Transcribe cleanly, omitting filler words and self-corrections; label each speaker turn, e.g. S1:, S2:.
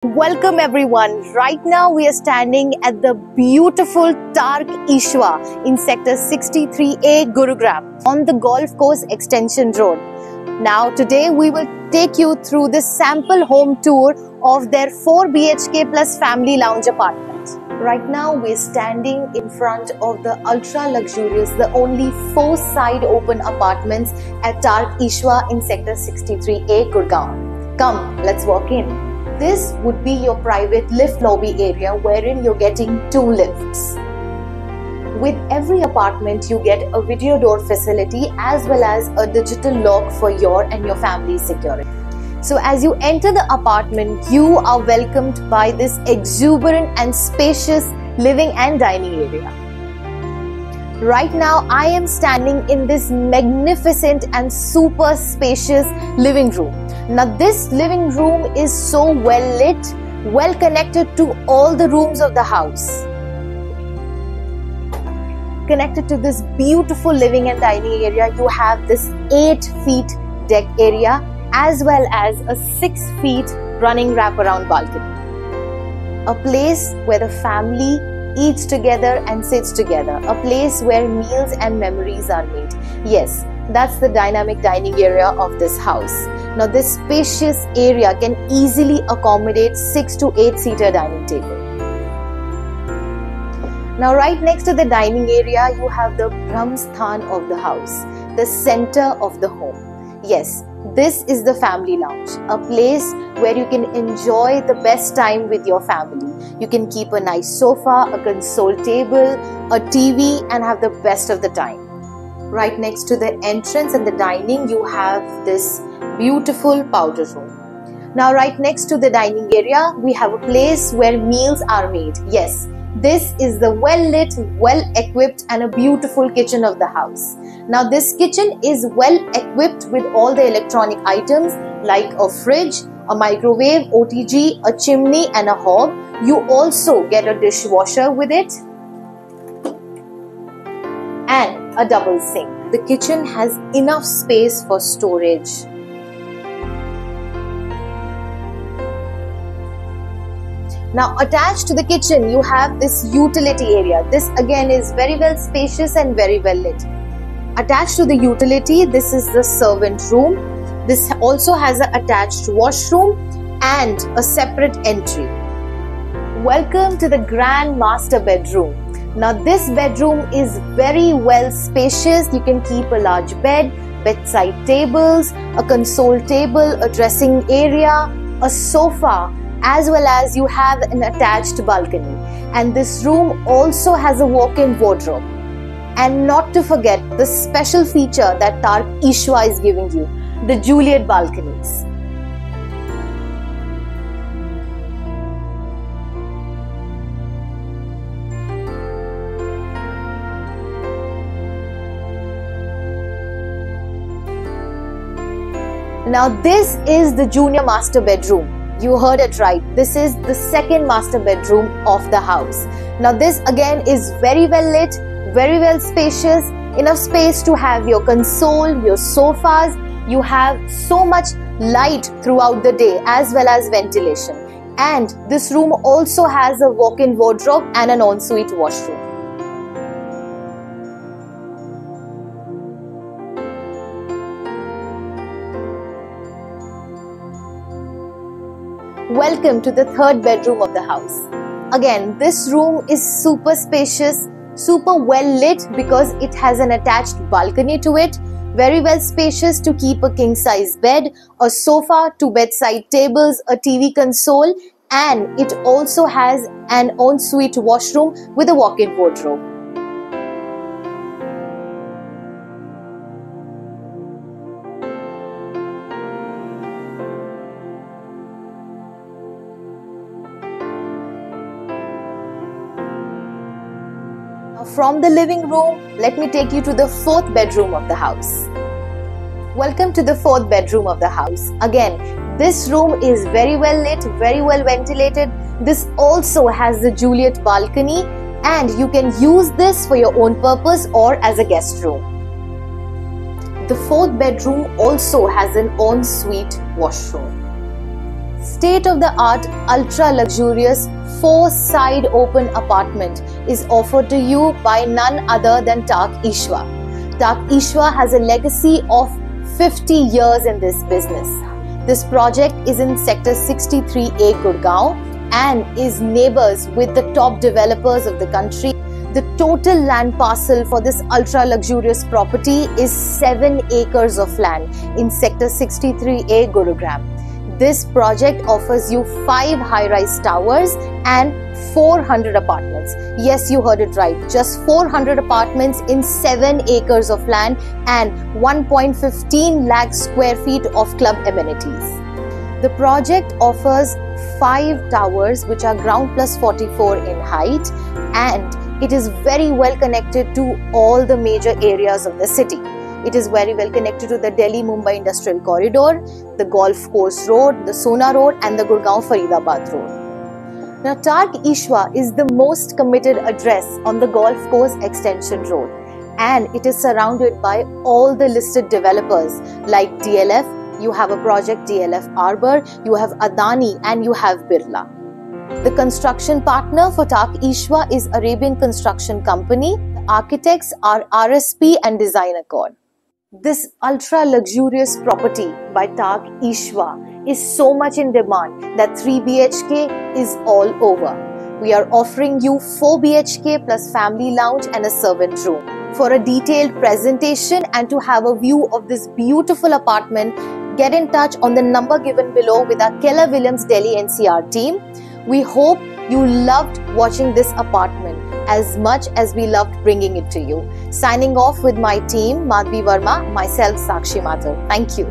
S1: Welcome everyone. Right now we are standing at the beautiful Tark Ishwa in sector 63A, Gurugram on the Golf Course Extension Road. Now today we will take you through the sample home tour of their 4 BHK plus family lounge apartment. Right now we are standing in front of the ultra luxurious, the only 4 side open apartments at Tark Ishwa in sector 63A, Gurgaon. Come, let's walk in. This would be your private lift lobby area wherein you're getting 2 lifts. With every apartment, you get a video door facility as well as a digital lock for your and your family's security. So as you enter the apartment, you are welcomed by this exuberant and spacious living and dining area. Right now, I am standing in this magnificent and super spacious living room. Now this living room is so well lit, well connected to all the rooms of the house. Connected to this beautiful living and dining area, you have this 8 feet deck area as well as a 6 feet running wraparound balcony. A place where the family eats together and sits together. A place where meals and memories are made. Yes, that's the dynamic dining area of this house. Now this spacious area can easily accommodate 6 to 8 seater dining table. Now right next to the dining area, you have the Brahmsthan of the house, the center of the home. Yes, this is the family lounge, a place where you can enjoy the best time with your family. You can keep a nice sofa, a console table, a TV and have the best of the time. Right next to the entrance and the dining, you have this beautiful powder room. Now right next to the dining area, we have a place where meals are made. Yes, this is the well-lit, well-equipped and a beautiful kitchen of the house. Now this kitchen is well-equipped with all the electronic items like a fridge, a microwave, OTG, a chimney and a hob. You also get a dishwasher with it and a double sink. The kitchen has enough space for storage. Now attached to the kitchen, you have this utility area. This again is very well spacious and very well lit. Attached to the utility, this is the servant room. This also has an attached washroom and a separate entry. Welcome to the grand master bedroom. Now this bedroom is very well spacious. You can keep a large bed, bedside tables, a console table, a dressing area, a sofa, as well as you have an attached balcony. And this room also has a walk-in wardrobe. And not to forget the special feature that Tark Ishwa is giving you, the Juliet balconies. Now this is the junior master bedroom. You heard it right. This is the second master bedroom of the house. Now this again is very well lit, very well spacious, enough space to have your console, your sofas. You have so much light throughout the day as well as ventilation. And this room also has a walk-in wardrobe and an ensuite washroom. Welcome to the third bedroom of the house. Again, this room is super spacious, super well lit because it has an attached balcony to it. Very well spacious to keep a king size bed, a sofa, 2 bedside tables, a TV console, and it also has an ensuite washroom with a walk-in wardrobe. From the living room, let me take you to the 4th bedroom of the house. Welcome to the 4th bedroom of the house. Again, this room is very well lit, very well ventilated. This also has the Juliet balcony and you can use this for your own purpose or as a guest room. The 4th bedroom also has an ensuite washroom. State-of-the-art, ultra-luxurious 4-side open apartment is offered to you by none other than Tark Ishwa. Tark Ishwa has a legacy of 50 years in this business. This project is in Sector 63A, Gurgaon, and is neighbors with the top developers of the country. The total land parcel for this ultra-luxurious property is 7 acres of land in Sector 63A, Gurugram. This project offers you 5 high-rise towers and 400 apartments. Yes, you heard it right. Just 400 apartments in 7 acres of land and 1.15 lakh square feet of club amenities. The project offers 5 towers which are ground plus 44 in height, and it is very well connected to all the major areas of the city. It is very well connected to the Delhi-Mumbai Industrial Corridor, the Golf Course Road, the Sona Road and the Gurgaon-Faridabad Road. Now, Tark Ishwa is the most committed address on the Golf Course Extension Road, and it is surrounded by all the listed developers like DLF. You have a project DLF Arbor, you have Adani and you have Birla. The construction partner for Tark Ishwa is Arabian Construction Company. The architects are RSP and Design Accord. This ultra-luxurious property by Tark Ishwa is so much in demand that 3 BHK is all over. We are offering you 4 BHK plus family lounge and a servant room. For a detailed presentation and to have a view of this beautiful apartment, get in touch on the number given below with our Keller Williams Delhi NCR team. We hope you loved watching this apartment as much as we loved bringing it to you. Signing off with my team, Madhvi Verma, myself Sakshi Mathur. Thank you.